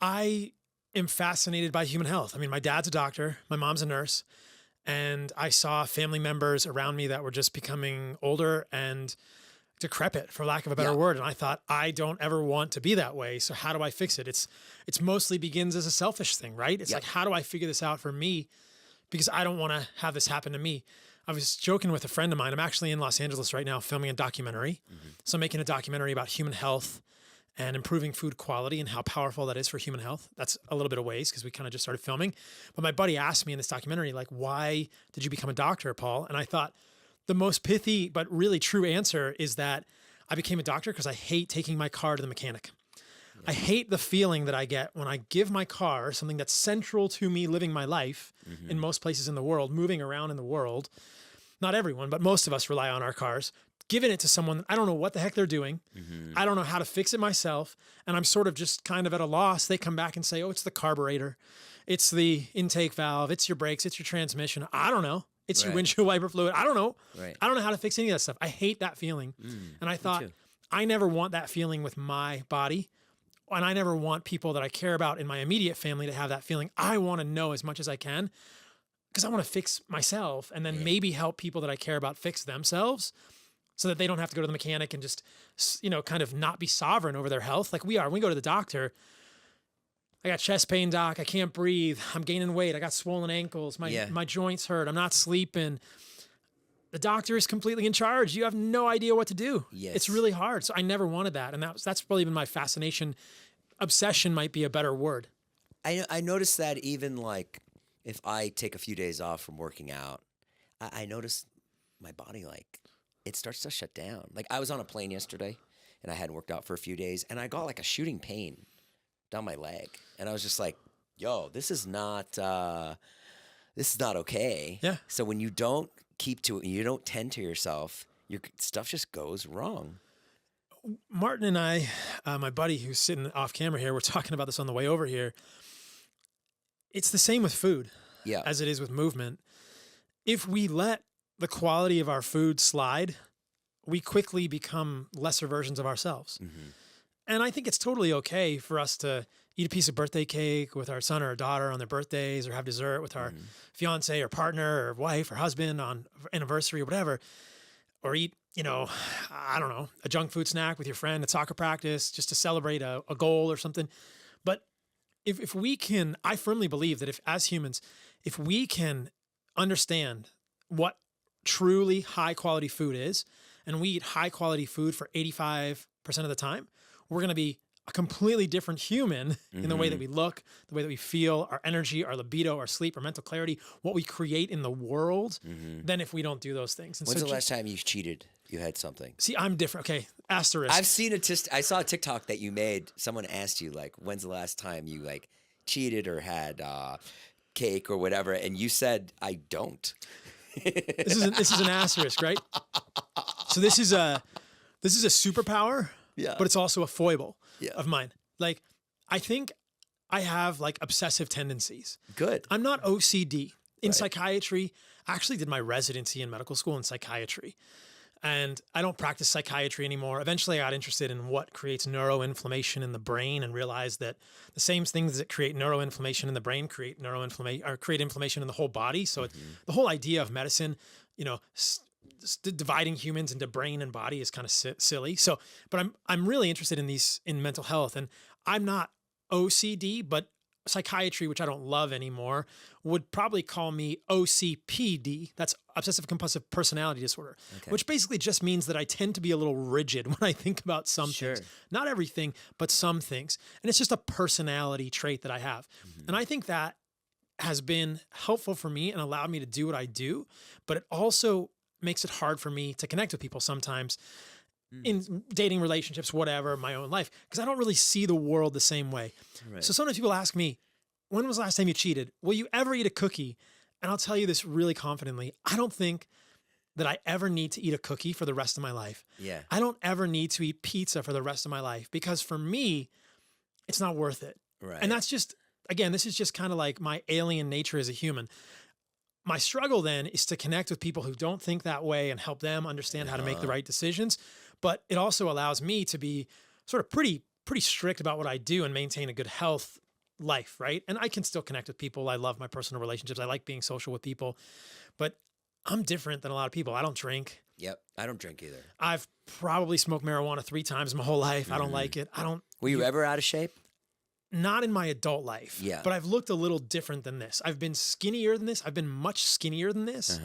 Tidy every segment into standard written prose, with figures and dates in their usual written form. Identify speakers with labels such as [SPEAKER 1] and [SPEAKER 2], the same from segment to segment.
[SPEAKER 1] I am fascinated by human health. I mean, my dad's a doctor, my mom's a nurse, and I saw family members around me that were just becoming older and decrepit, for lack of a better
[SPEAKER 2] Yeah.
[SPEAKER 1] word. And I thought, I don't ever want to be that way. So how do I fix it? It's mostly begins as a selfish thing, right? It's
[SPEAKER 2] Yeah.
[SPEAKER 1] like, how do I figure this out for me? Because I don't want to have this happen to me. I was joking with a friend of mine. I'm actually in Los Angeles right now filming a documentary. So I'm making a documentary about human health and improving food quality and how powerful that is for human health. That's a little bit of ways because we kind of just started filming. But my buddy asked me in this documentary, like, why did you become a doctor, Paul? And I thought the most pithy but really true answer is that I became a doctor because I hate taking my car to the mechanic. I hate the feeling that I get when I give my car, something that's central to me living my life in most places in the world, moving around in the world. Not everyone, but most of us rely on our cars. Giving it to someone, I don't know what the heck they're doing. I don't know how to fix it myself. And I'm sort of just kind of at a loss. They come back and say, oh, it's the carburetor. It's the intake valve. It's your brakes. It's your transmission. I don't know. It's your
[SPEAKER 2] Right.
[SPEAKER 1] windshield wiper fluid. I don't know.
[SPEAKER 2] Right.
[SPEAKER 1] I don't know how to fix any of that stuff. I hate that feeling. And I thought,
[SPEAKER 2] too.
[SPEAKER 1] I never want that feeling with my body. And I never want people that I care about in my immediate family to have that feeling. I want to know as much as I can because I want to fix myself and then maybe help people that I care about fix themselves so that they don't have to go to the mechanic and just, kind of not be sovereign over their health. Like we are. When we go to the doctor, I got chest pain, doc. I can't breathe. I'm gaining weight. I got swollen ankles. My joints hurt. I'm not sleeping. The doctor is completely in charge. You have no idea what to do.
[SPEAKER 2] Yes.
[SPEAKER 1] It's really hard. So I never wanted that. And that's probably been my fascination. Obsession might be a better word.
[SPEAKER 2] I noticed that even like if I take a few days off from working out, I notice my body like it starts to shut down. Like I was on a plane yesterday and I hadn't worked out for a few days and I got like a shooting pain down my leg. And I was just like, yo, this is not okay.
[SPEAKER 1] Yeah.
[SPEAKER 2] So when you don't keep to it, you don't tend to yourself, your stuff just goes wrong.
[SPEAKER 1] Martin and I, my buddy who's sitting off camera here, we're talking about this on the way over here. It's the same with food
[SPEAKER 2] Yeah.
[SPEAKER 1] as it is with movement. If we let the quality of our food slide, we quickly become lesser versions of ourselves. And I think it's totally okay for us to eat a piece of birthday cake with our son or our daughter on their birthdays or have dessert with our fiance or partner or wife or husband on anniversary or whatever, or eat, I don't know, a junk food snack with your friend at soccer practice just to celebrate a goal or something. But if we can, I firmly believe that as humans, if we can understand what truly high quality food is, and we eat high quality food for 85% of the time, we're going to be a completely different human in the way that we look, the way that we feel, our energy, our libido, our sleep, our mental clarity, what we create in the world, than if we don't do those things. And
[SPEAKER 2] When's the last time you cheated? You had something.
[SPEAKER 1] See, I'm different. Okay, asterisk.
[SPEAKER 2] I've seen I saw a TikTok that you made. Someone asked you like, when's the last time you like cheated or had cake or whatever, and you said, I don't.
[SPEAKER 1] This is an asterisk, right? So this is a superpower, but it's also a foible of mine. Like, I think I have like obsessive tendencies.
[SPEAKER 2] Good.
[SPEAKER 1] I'm not OCD. In psychiatry, I actually did my residency in medical school in psychiatry. And I don't practice psychiatry anymore. Eventually, I got interested in what creates neuroinflammation in the brain and realized that the same things that create neuroinflammation in the brain create inflammation in the whole body. So the whole idea of medicine, dividing humans into brain and body is kind of silly. So, but I'm really interested in mental health, and I'm not OCD, but psychiatry, which I don't love anymore, would probably call me OCPD. That's obsessive compulsive personality disorder, which basically just means that I tend to be a little rigid when I think about some things. Not everything, but some things. And it's just a personality trait that I have. And I think that has been helpful for me and allowed me to do what I do, but it also makes it hard for me to connect with people sometimes in dating relationships, whatever, my own life, because I don't really see the world the same way. So sometimes people ask me, when was the last time you cheated? Will you ever eat a cookie? And I'll tell you this really confidently. I don't think that I ever need to eat a cookie for the rest of my life.
[SPEAKER 2] Yeah.
[SPEAKER 1] I don't ever need to eat pizza for the rest of my life because for me, it's not worth it.
[SPEAKER 2] Right.
[SPEAKER 1] And that's just, again, this is just kind of like my alien nature as a human. My struggle then is to connect with people who don't think that way and help them understand how to make the right decisions. But it also allows me to be sort of pretty strict about what I do and maintain a good health life, right? And I can still connect with people. I love my personal relationships. I like being social with people, but I'm different than a lot of people. I don't drink.
[SPEAKER 2] Yep. I don't drink either.
[SPEAKER 1] I've probably smoked marijuana 3 times my whole life. I don't like it.
[SPEAKER 2] Were you ever out of shape?
[SPEAKER 1] Not in my adult life.
[SPEAKER 2] Yeah.
[SPEAKER 1] But I've looked a little different than this. I've been skinnier than this. I've been much skinnier than this.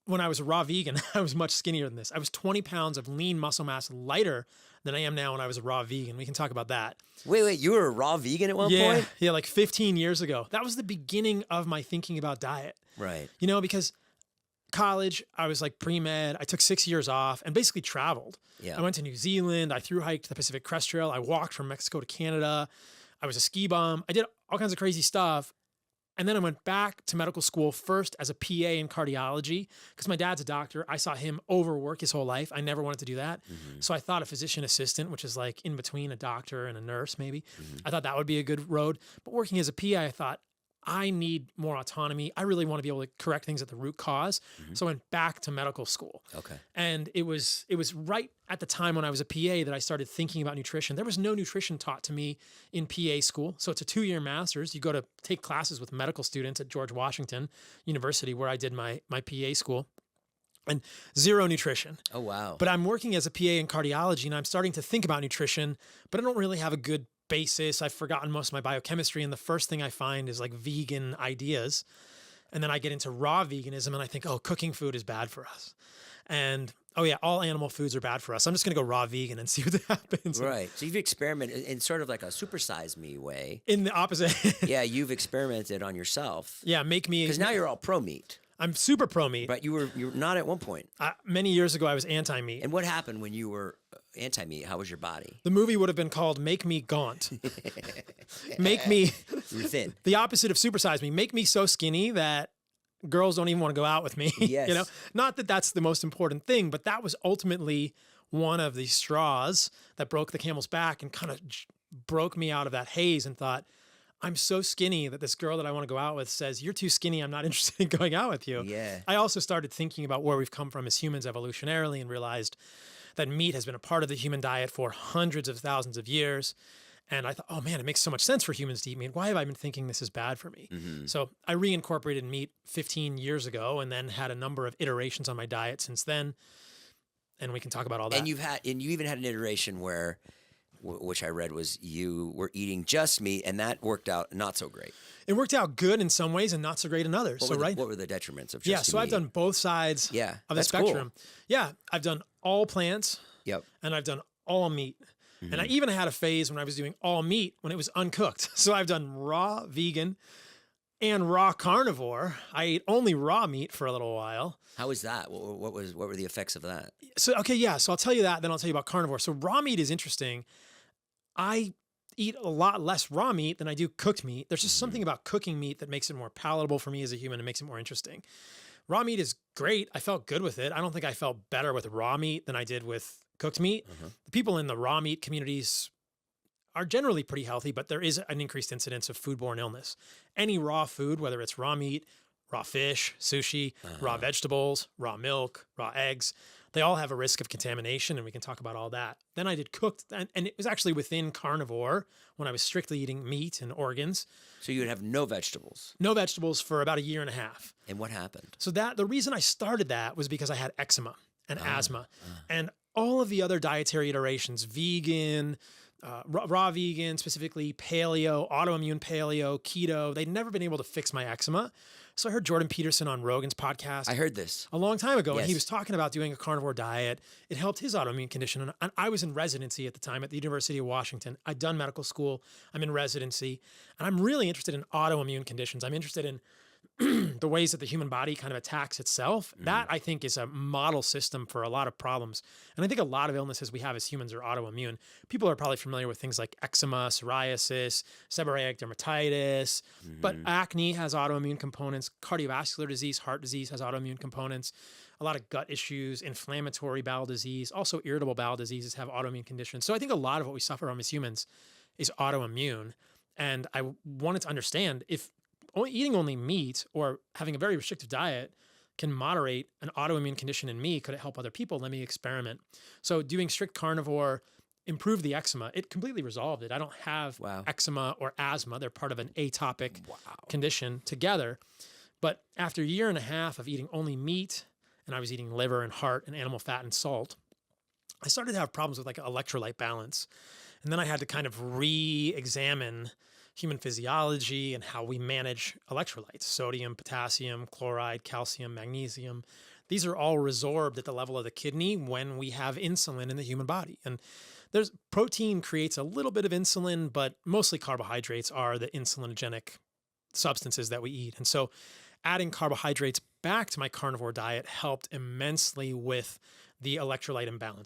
[SPEAKER 1] When I was a raw vegan, I was much skinnier than this. I was 20 pounds of lean muscle mass lighter than I am now when I was a raw vegan. We can talk about that.
[SPEAKER 2] Wait, you were a raw vegan at one point?
[SPEAKER 1] Yeah, like 15 years ago. That was the beginning of my thinking about diet.
[SPEAKER 2] Right.
[SPEAKER 1] You know, because college, I was like pre-med. I took 6 years off and basically traveled.
[SPEAKER 2] Yeah.
[SPEAKER 1] I went to New Zealand. I through hiked the Pacific Crest Trail. I walked from Mexico to Canada. I was a ski bum. I did all kinds of crazy stuff. And then I went back to medical school first as a PA in cardiology because my dad's a doctor. I saw him overwork his whole life. I never wanted to do that. So I thought a physician assistant, which is like in between a doctor and a nurse, maybe. I thought that would be a good road. But working as a PA, I thought, I need more autonomy. I really want to be able to correct things at the root cause. So I went back to medical school.
[SPEAKER 2] Okay.
[SPEAKER 1] And it was right at the time when I was a PA that I started thinking about nutrition. There was no nutrition taught to me in PA school. So it's a 2-year master's. You go to take classes with medical students at George Washington University, where I did my PA school. And zero nutrition.
[SPEAKER 2] Oh, wow.
[SPEAKER 1] But I'm working as a PA in cardiology and I'm starting to think about nutrition, but I don't really have a good basis. I've forgotten most of my biochemistry. And the first thing I find is like vegan ideas. And then I get into raw veganism and I think, oh, cooking food is bad for us. And oh yeah, all animal foods are bad for us. I'm just going to go raw vegan and see what happens.
[SPEAKER 2] Right. So you've experimented in sort of like a supersize me way.
[SPEAKER 1] In the opposite.
[SPEAKER 2] Yeah, you've experimented on yourself.
[SPEAKER 1] Yeah, make me.
[SPEAKER 2] Because now you're all pro meat.
[SPEAKER 1] I'm super pro meat.
[SPEAKER 2] But you were not at one point.
[SPEAKER 1] Many years ago, I was anti meat.
[SPEAKER 2] And what happened when you were anti meat? How was your body?
[SPEAKER 1] The movie would have been called "Make Me Gaunt." Make me.
[SPEAKER 2] You're thin.
[SPEAKER 1] The opposite of supersize me. Make me so skinny that girls don't even want to go out with me.
[SPEAKER 2] Yes.
[SPEAKER 1] You know, not that that's the most important thing, but that was ultimately one of the straws that broke the camel's back and kind of broke me out of that haze and thought, I'm so skinny that this girl that I want to go out with says, you're too skinny. I'm not interested in going out with you.
[SPEAKER 2] Yeah.
[SPEAKER 1] I also started thinking about where we've come from as humans evolutionarily and realized that meat has been a part of the human diet for hundreds of thousands of years. And I thought, oh man, it makes so much sense for humans to eat meat. Why have I been thinking this is bad for me? So I reincorporated meat 15 years ago and then had a number of iterations on my diet since then. And we can talk about all that.
[SPEAKER 2] And you even had an iteration where, which I read was you were eating just meat, and that worked out not so great.
[SPEAKER 1] It worked out good in some ways and not so great in others.
[SPEAKER 2] What were the detriments of just
[SPEAKER 1] so
[SPEAKER 2] meat?
[SPEAKER 1] I've done both sides of the spectrum. Cool. Yeah, I've done all plants.
[SPEAKER 2] Yep.
[SPEAKER 1] And I've done all meat. And I even had a phase when I was doing all meat when it was uncooked. So I've done raw vegan and raw carnivore. I ate only raw meat for a little while.
[SPEAKER 2] How was that? What were the effects of that?
[SPEAKER 1] So I'll tell you that, then I'll tell you about carnivore. So raw meat is interesting. I eat a lot less raw meat than I do cooked meat. There's just something about cooking meat that makes it more palatable for me as a human and makes it more interesting. Raw meat is great. I felt good with it. I don't think I felt better with raw meat than I did with cooked meat. The people in the raw meat communities are generally pretty healthy, but there is an increased incidence of foodborne illness. Any raw food, whether it's raw meat, raw fish, sushi, raw vegetables, raw milk, raw eggs, they all have a risk of contamination, and we can talk about all that. Then I did cooked, and it was actually within carnivore when I was strictly eating meat and organs.
[SPEAKER 2] So you would have no vegetables?
[SPEAKER 1] No vegetables for about 1.5 years.
[SPEAKER 2] And what happened?
[SPEAKER 1] So the reason I started that was because I had eczema and asthma. And all of the other dietary iterations, vegan, raw vegan, specifically paleo, autoimmune paleo, keto, they'd never been able to fix my eczema. So I heard Jordan Peterson on Rogan's podcast.
[SPEAKER 2] I heard this
[SPEAKER 1] a long time ago, and he was talking about doing a carnivore diet. It helped his autoimmune condition. And I was in residency at the time at the University of Washington. I'd done medical school. I'm in residency, and I'm really interested in autoimmune conditions. I'm interested in the ways that the human body kind of attacks itself. That, I think, is a model system for a lot of problems. And I think a lot of illnesses we have as humans are autoimmune. People are probably familiar with things like eczema, psoriasis, seborrheic dermatitis, but acne has autoimmune components. Cardiovascular disease, heart disease has autoimmune components. A lot of gut issues, inflammatory bowel disease, also irritable bowel diseases have autoimmune conditions. So I think a lot of what we suffer from as humans is autoimmune. And I wanted to understand if eating only meat or having a very restrictive diet can moderate an autoimmune condition in me. Could it help other people? Let me experiment. So doing strict carnivore improved the eczema. It completely resolved it. I don't have
[SPEAKER 2] Wow.
[SPEAKER 1] eczema or asthma. They're part of an atopic
[SPEAKER 2] Wow.
[SPEAKER 1] condition together. But after a year and a half of eating only meat, and I was eating liver and heart and animal fat and salt, I started to have problems with like electrolyte balance. And then I had to kind of re-examine human physiology and how we manage electrolytes: sodium, potassium, chloride, calcium, magnesium. These are all resorbed at the level of the kidney when we have insulin in the human body. And there's protein creates a little bit of insulin, but mostly carbohydrates are the insulinogenic substances that we eat. And so adding carbohydrates back to my carnivore diet helped immensely with the electrolyte imbalance.